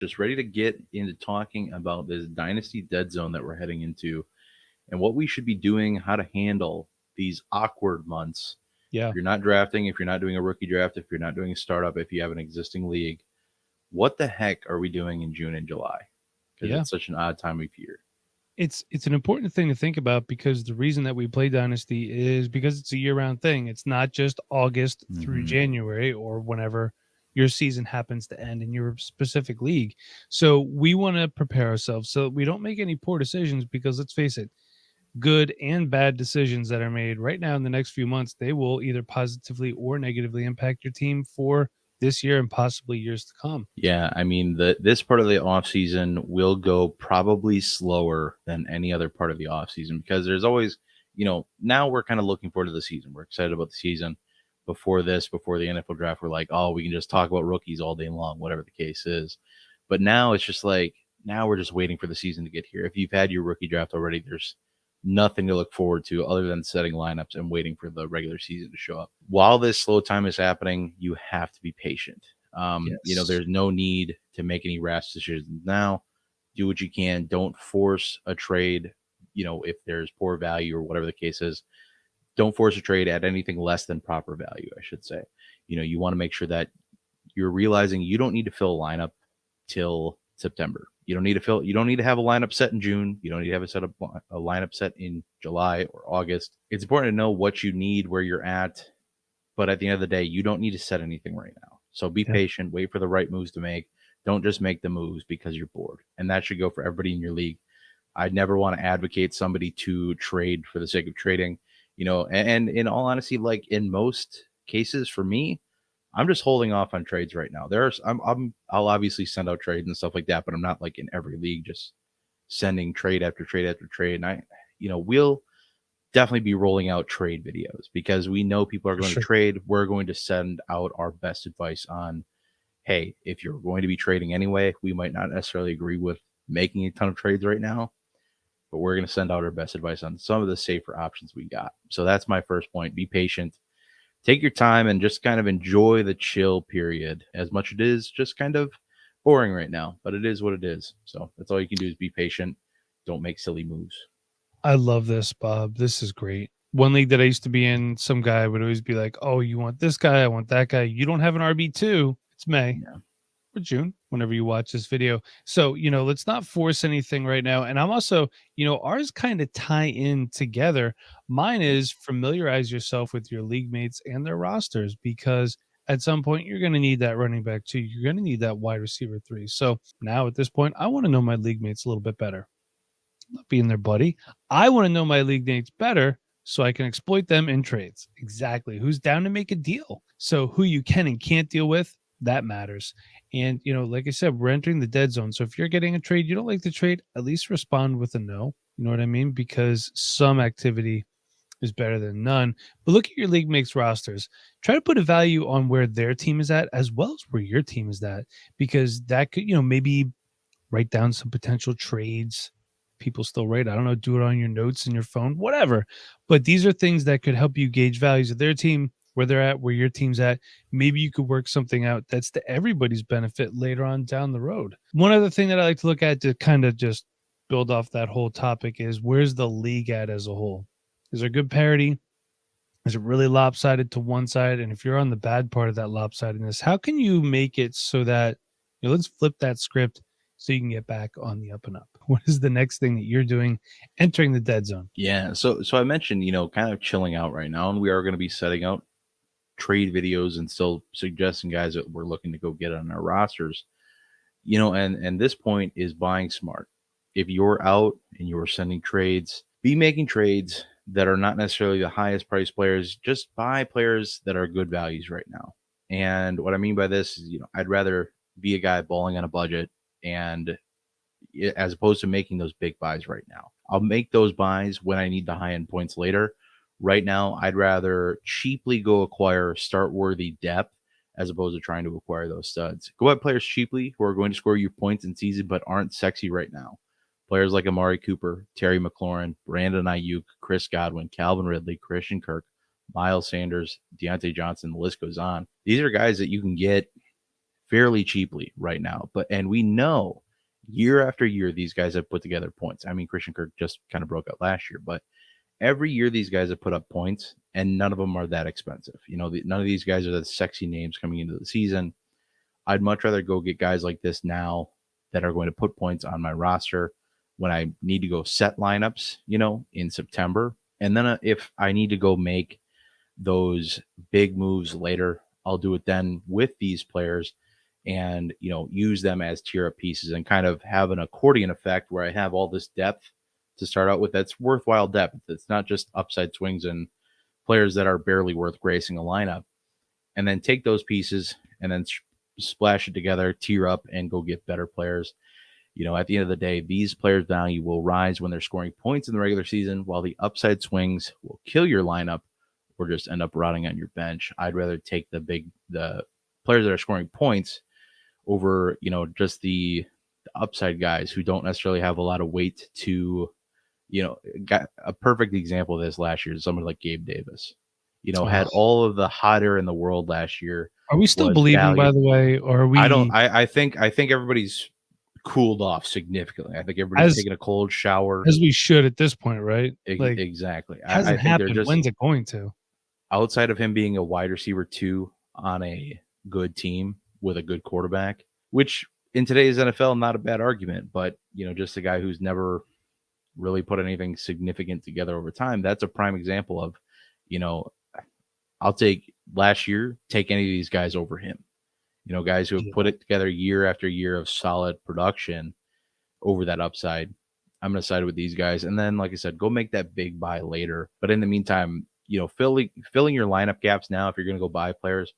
just ready to get into talking about this dynasty dead zone that we're heading into and what we should be doing, how to handle these awkward months. Yeah. If you're not drafting, if you're not doing a rookie draft, if you're not doing a startup, if you have an existing league, what the heck are we doing in June and July? Because Yeah. it's such an odd time of year. It's an important thing to think about because the reason that we play Dynasty is because it's a year-round thing. It's not just August through Mm-hmm. January or whenever your season happens to end in your specific league. So we want to prepare ourselves so that we don't make any poor decisions because let's face it, good and bad decisions that are made right now in the next few months, they will either positively or negatively impact your team for this year and possibly years to come. Yeah, I mean this part of the off season will go probably slower than any other part of the off season because there's always, now we're kind of looking forward to the season. We're excited about the season. Before the NFL draft, we're like, oh, we can just talk about rookies all day long, whatever the case is. But now it's just like now we're just waiting for the season to get here. If you've had your rookie draft already, there's nothing to look forward to other than setting lineups and waiting for the regular season to show up. While this slow time is happening, you have to be patient. Yes. There's no need to make any rash decisions now. Do what you can. Don't force a trade. If there's poor value or whatever the case is, don't force a trade at anything less than proper value, I should say. You want to make sure that you're realizing you don't need to fill a lineup till September. You don't need to have a lineup set in June. You don't need to have a lineup set in July or August. It's important to know what you need, where you're at, but at the end of the day, you don't need to set anything right now. So be Yeah. patient, wait for the right moves to make. Don't just make the moves because you're bored. And that should go for everybody in your league. I'd never want to advocate somebody to trade for the sake of trading, and in all honesty, like in most cases for me, I'm just holding off on trades right now. I'll obviously send out trades and stuff like that, but I'm not like in every league just sending trade after trade after trade. And we'll definitely be rolling out trade videos because we know people are For going to sure. trade. We're going to send out our best advice on, hey, if you're going to be trading anyway, we might not necessarily agree with making a ton of trades right now, but we're going to send out our best advice on some of the safer options we got. So that's my first point. Be patient, take your time, and just kind of enjoy the chill period as much it is just kind of boring right now, but it is what it is. So that's all you can do is be patient. Don't make silly moves. I love this, Bob. This is great. One league that I used to be in, some guy would always be like, "Oh, you want this guy? I want that guy. You don't have an RB2. It's May Yeah. or June, whenever you watch this video." So, let's not force anything right now. And I'm also, ours kind of tie in together. Mine is familiarize yourself with your league mates and their rosters because at some point you're going to need that running back too. You're going to need that wide receiver three. So now at this point, I want to know my league mates a little bit better. Not being their buddy. I want to know my league mates better so I can exploit them in trades. Exactly. Who's down to make a deal? So who you can and can't deal with, that matters. And like I said, we're entering the dead zone. So if you're getting a trade, you don't like the trade, at least respond with a no. You know what I mean? Because some activity is better than none. But look at your league mates rosters. Try to put a value on where their team is at as well as where your team is at, because that could, maybe write down some potential trades. People still write, I don't know, do it on your notes in your phone, whatever. But these are things that could help you gauge values of their team, where they're at, where your team's at. Maybe you could work something out that's to everybody's benefit later on down the road. One other thing that I like to look at to kind of just build off that whole topic is where's the league at as a whole? Is there good parity? Is it really lopsided to one side? And if you're on the bad part of that lopsidedness, how can you make it so that, let's flip that script so you can get back on the up and up? What is the next thing that you're doing entering the dead zone? Yeah. So I mentioned, kind of chilling out right now, and we are going to be setting out trade videos and still suggesting guys that we're looking to go get on our rosters. And this point is buying smart. If you're out and you're sending trades, be making trades that are not necessarily the highest price players. Just buy players that are good values right now. And what I mean by this is, I'd rather be a guy balling on a budget and as opposed to making those big buys right now. I'll make those buys when I need the high end points later. Right now, I'd rather cheaply go acquire start worthy depth as opposed to trying to acquire those studs. Go at players cheaply who are going to score you points in season but aren't sexy right now. Players like Amari Cooper, Terry McLaurin, Brandon Ayuk, Chris Godwin, Calvin Ridley, Christian Kirk, Miles Sanders, Deontay Johnson, the list goes on. These are guys that you can get fairly cheaply right now. And we know year after year these guys have put together points. I mean, Christian Kirk just kind of broke out last year, but every year these guys have put up points, and none of them are that expensive. None of these guys are the sexy names coming into the season. I'd much rather go get guys like this now that are going to put points on my roster when I need to go set lineups, in September. And then if I need to go make those big moves later, I'll do it then with these players and, use them as tier up pieces and kind of have an accordion effect where I have all this depth to start out with. That's worthwhile depth. It's not just upside swings and players that are barely worth gracing a lineup, and then take those pieces and then splash it together, tier up, and go get better players. At the end of the day, these players' value will rise when they're scoring points in the regular season, while the upside swings will kill your lineup or just end up rotting on your bench. I'd rather take the players that are scoring points over, just the upside guys who don't necessarily have a lot of weight to, got a perfect example of this last year. Someone like Gabe Davis, had all of the hot air in the world last year. Are we still believing, by the way, or are we? I think everybody's cooled off significantly. I think everybody's taking a cold shower, as we should at this point, right? Exactly. Hasn't happened. When's it going to? Outside of him being a wide receiver 2 on a good team with a good quarterback, which in today's NFL, not a bad argument, but just a guy who's never really put anything significant together over time. That's a prime example of, I'll take last year, take any of these guys over him. Guys who have put it together year after year of solid production over that upside. I'm going to side with these guys. And then, like I said, go make that big buy later. But in the meantime, filling your lineup gaps now, if you're going to go buy players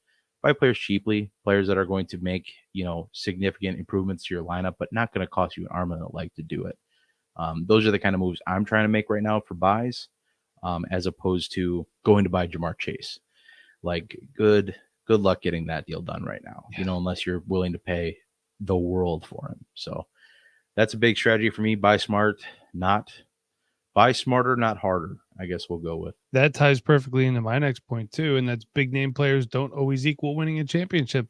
cheaply, players that are going to make, significant improvements to your lineup, but not going to cost you an arm and a leg to do it. Those are the kind of moves I'm trying to make right now for buys, as opposed to going to buy Jamar Chase. Like, good luck getting that deal done right now, unless you're willing to pay the world for him. So that's a big strategy for me. Buy smarter, not harder, I guess we'll go with. That ties perfectly into my next point too, and that's big name players don't always equal winning a championship.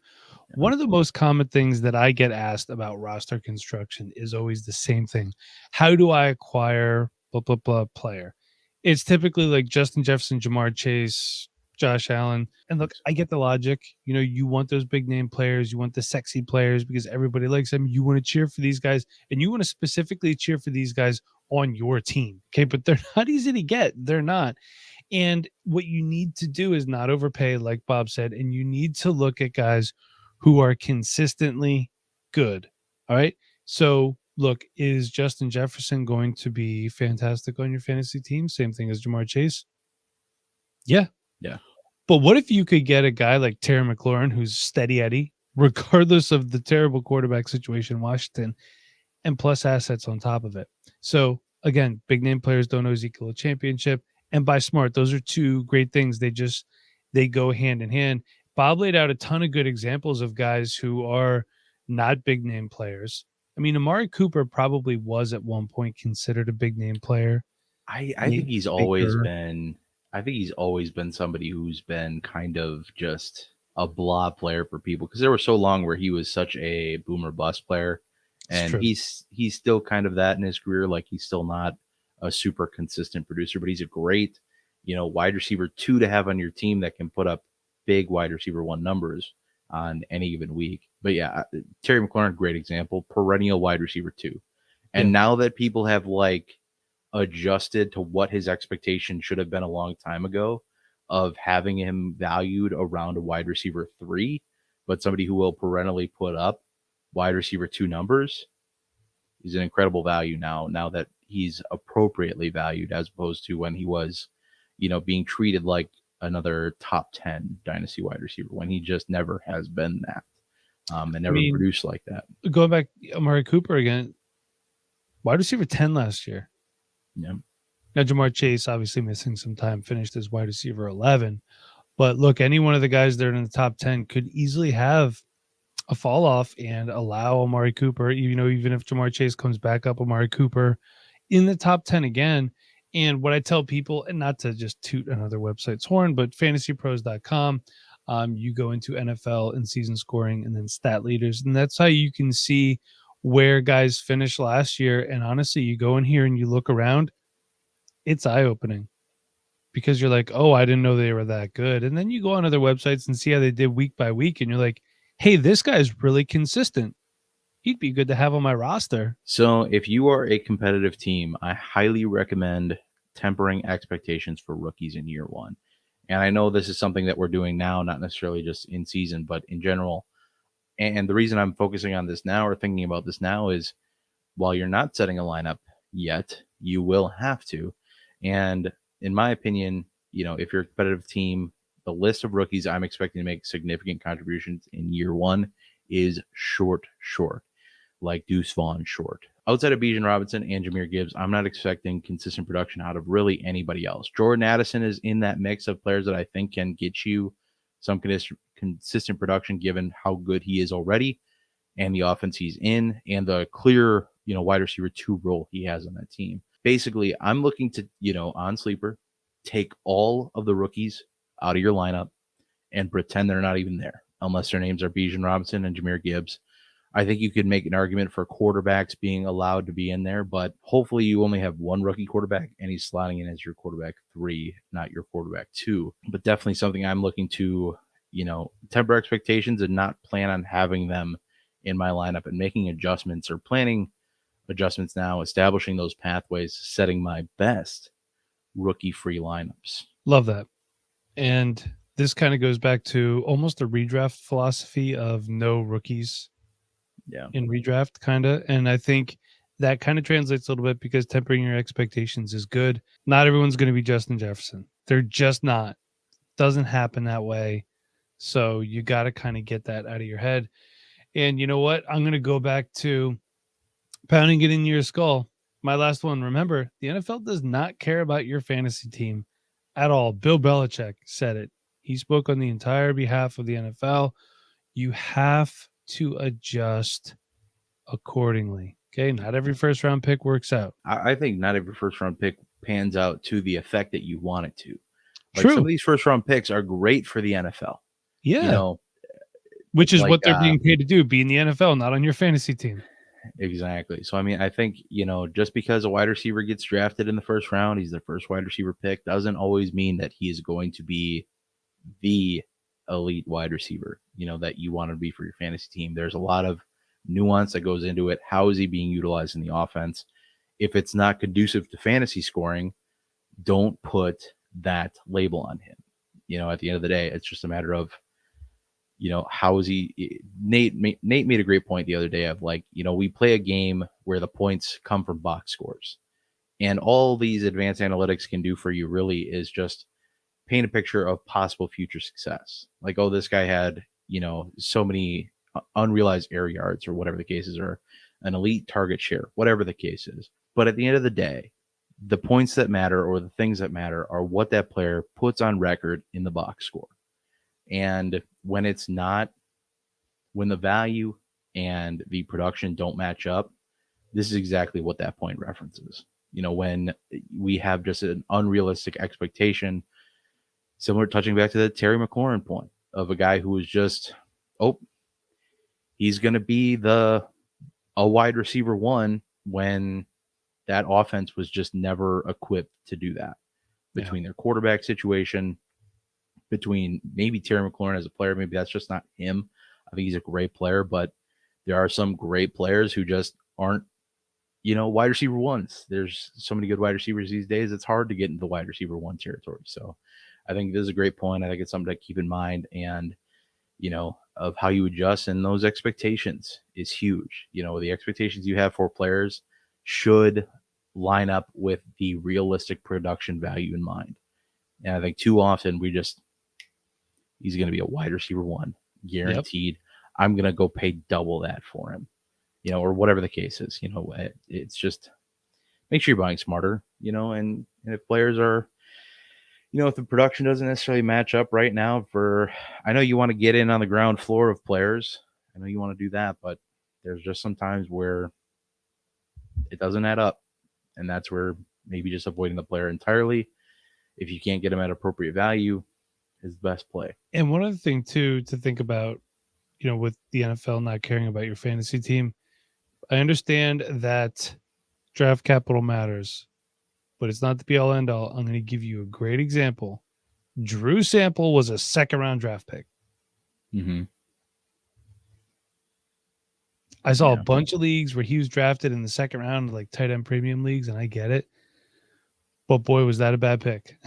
One of the most common things that I get asked about roster construction is always the same thing. How do I acquire blah, blah, blah player? It's typically like Justin Jefferson, Jamar Chase, Josh Allen. And look, I get the logic. You want those big name players. You want the sexy players because everybody likes them. You want to cheer for these guys, and you want to specifically cheer for these guys on your team. Okay, but they're not easy to get. They're not. And what you need to do is not overpay, like Bob said, and you need to look at guys who are consistently good. All right. So look, is Justin Jefferson going to be fantastic on your fantasy team? Same thing as Jamar Chase. Yeah. Yeah. But what if you could get a guy like Terry McLaurin, who's steady Eddie, regardless of the terrible quarterback situation in Washington, and plus assets on top of it? So again, big name players don't always equal a championship, and buy smart. Those are two great things. They go hand in hand. Bob laid out a ton of good examples of guys who are not big name players. I mean, Amari Cooper probably was at one point considered a big name player. I think he's always been. I think he's always been somebody who's been kind of just a blah player for people, because there were so long where he was such a boomer bust player, and he's still kind of that in his career. Like, he's still not a super consistent producer, but he's a great, wide receiver 2 to have on your team that can put up big wide receiver 1 numbers on any given week. But yeah, Terry McLaurin, great example, perennial wide receiver 2. And now that people have adjusted to what his expectation should have been a long time ago, of having him valued around a wide receiver 3, but somebody who will perennially put up wide receiver 2 numbers, he's an incredible value now that he's appropriately valued, as opposed to when he was, being treated like another top 10 dynasty wide receiver, when he just never has been that, and never produced like that. Going back, Amari Cooper again, wide receiver 10 last year. Yeah. Now, Jamar Chase obviously missing some time, finished as wide receiver 11. But look, any one of the guys that are in the top 10 could easily have a fall off and allow Amari Cooper, even if Jamar Chase comes back up, Amari Cooper in the top 10 again. And what I tell people, and not to just toot another website's horn, but fantasypros.com, You go into NFL and season scoring and then stat leaders. And that's how you can see where guys finished last year. And honestly, you go in here and you look around, it's eye opening because you're like, oh, I didn't know they were that good. And then you go on other websites and see how they did week by week. And you're like, hey, this guy's really consistent. He'd be good to have on my roster. So if you are a competitive team, I highly recommend tempering expectations for rookies in year one. And I know this is something that we're doing now, not necessarily just in season, but in general. And the reason I'm focusing on this now or thinking about this now is while you're not setting a lineup yet, you will have to. And in my opinion, if you're a competitive team, the list of rookies I'm expecting to make significant contributions in year one is short, like Deuce Vaughn short. Outside of Bijan Robinson and Jahmyr Gibbs, I'm not expecting consistent production out of really anybody else. Jordan Addison is in that mix of players that I think can get you some consistent production given how good he is already and the offense he's in and the clear, wide receiver 2 role he has on that team. Basically, I'm looking to, on Sleeper, take all of the rookies out of your lineup and pretend they're not even there unless their names are Bijan Robinson and Jahmyr Gibbs. I think you could make an argument for quarterbacks being allowed to be in there, but hopefully you only have one rookie quarterback and he's slotting in as your quarterback 3, not your quarterback 2. But definitely something I'm looking to, temper expectations and not plan on having them in my lineup and making adjustments or planning adjustments now, establishing those pathways, setting my best rookie-free lineups. Love that. And this kind of goes back to almost a redraft philosophy of no rookies in redraft, kind of. And I think that kind of translates a little bit because tempering your expectations is good. Not everyone's going to be Justin Jefferson. They're just not. Doesn't happen that way. So you got to kind of get that out of your head. And you know what? I'm going to go back to pounding it in your skull. My last one. Remember, the NFL does not care about your fantasy team at all. Bill Belichick said it. He spoke on the entire behalf of the NFL. You have to adjust accordingly. Okay. Not every first round pick works out. I think not every first round pick pans out to the effect that you want it to. Like True. some of these first round picks are great for the NFL. Yeah. Which is like, what they're being paid to do, be in the NFL, not on your fantasy team. Exactly. So, I mean, I think, just because a wide receiver gets drafted in the first round, he's the first wide receiver pick, doesn't always mean that he is going to be the elite wide receiver, that you want to be for your fantasy team. There's a lot of nuance that goes into it. How is he being utilized in the offense? If it's not conducive to fantasy scoring, don't put that label on him. At the end of the day, it's just a matter of, how is he? Nate made a great point the other day of like, we play a game where the points come from box scores. And all these advanced analytics can do for you really is just paint a picture of possible future success. Like, oh, this guy had, so many unrealized air yards or whatever the case is, or an elite target share, whatever the case is. But at the end of the day, the points that matter or the things that matter are what that player puts on record in the box score. And when it's not, when the value and the production don't match up, this is exactly what that point references. When we have just an unrealistic expectation, similar, touching back to the Terry McLaurin point of a guy who was just, he's going to be a wide receiver 1 when that offense was just never equipped to do that. Between their quarterback situation, between maybe Terry McLaurin as a player, maybe that's just not him. I think he's a great player, but there are some great players who just aren't, wide receiver 1s. There's so many good wide receivers these days. It's hard to get into the wide receiver 1 territory. So I think this is a great point. I think it's something to keep in mind, and, of how you adjust, and those expectations is huge. The expectations you have for players should line up with the realistic production value in mind. And I think too often he's going to be a wide receiver 1, guaranteed. Yep. I'm going to go pay double that for him, or whatever the case is. It's just make sure you're buying smarter, and if players are, if the production doesn't necessarily match up right now I know you want to get in on the ground floor of players. I know you want to do that, but there's just some times where it doesn't add up. And that's where maybe just avoiding the player entirely. If you can't get them at appropriate value, is the best play. And one other thing too to think about, with the NFL not caring about your fantasy team, I understand that draft capital matters, but it's not the be all end all. I'm going to give you a great example. Drew Sample was a second round draft pick. Mm-hmm. I saw a bunch of leagues where he was drafted in the second round, like tight end premium leagues, and I get it. But boy, was that a bad pick.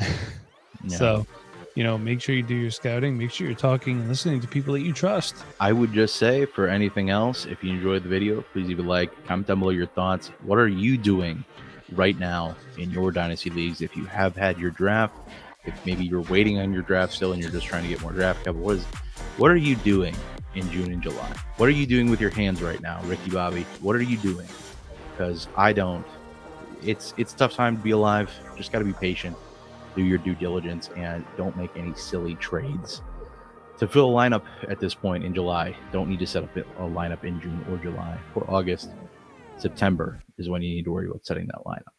So, make sure you do your scouting. Make sure you're talking and listening to people that you trust. I would just say, for anything else, if you enjoyed the video, please leave a like, comment down below your thoughts. What are you doing right now in your dynasty leagues? If you have had your draft, if maybe you're waiting on your draft still and you're just trying to get more draft capital, what are you doing in June and July? What are you doing with your hands right now, Ricky Bobby? What are you doing? Because I don't. It's a tough time to be alive. Just got to be patient, do your due diligence, and don't make any silly trades to fill a lineup at this point in July. Don't need to set up a lineup in June or July or August. September is when you need to worry about setting that lineup.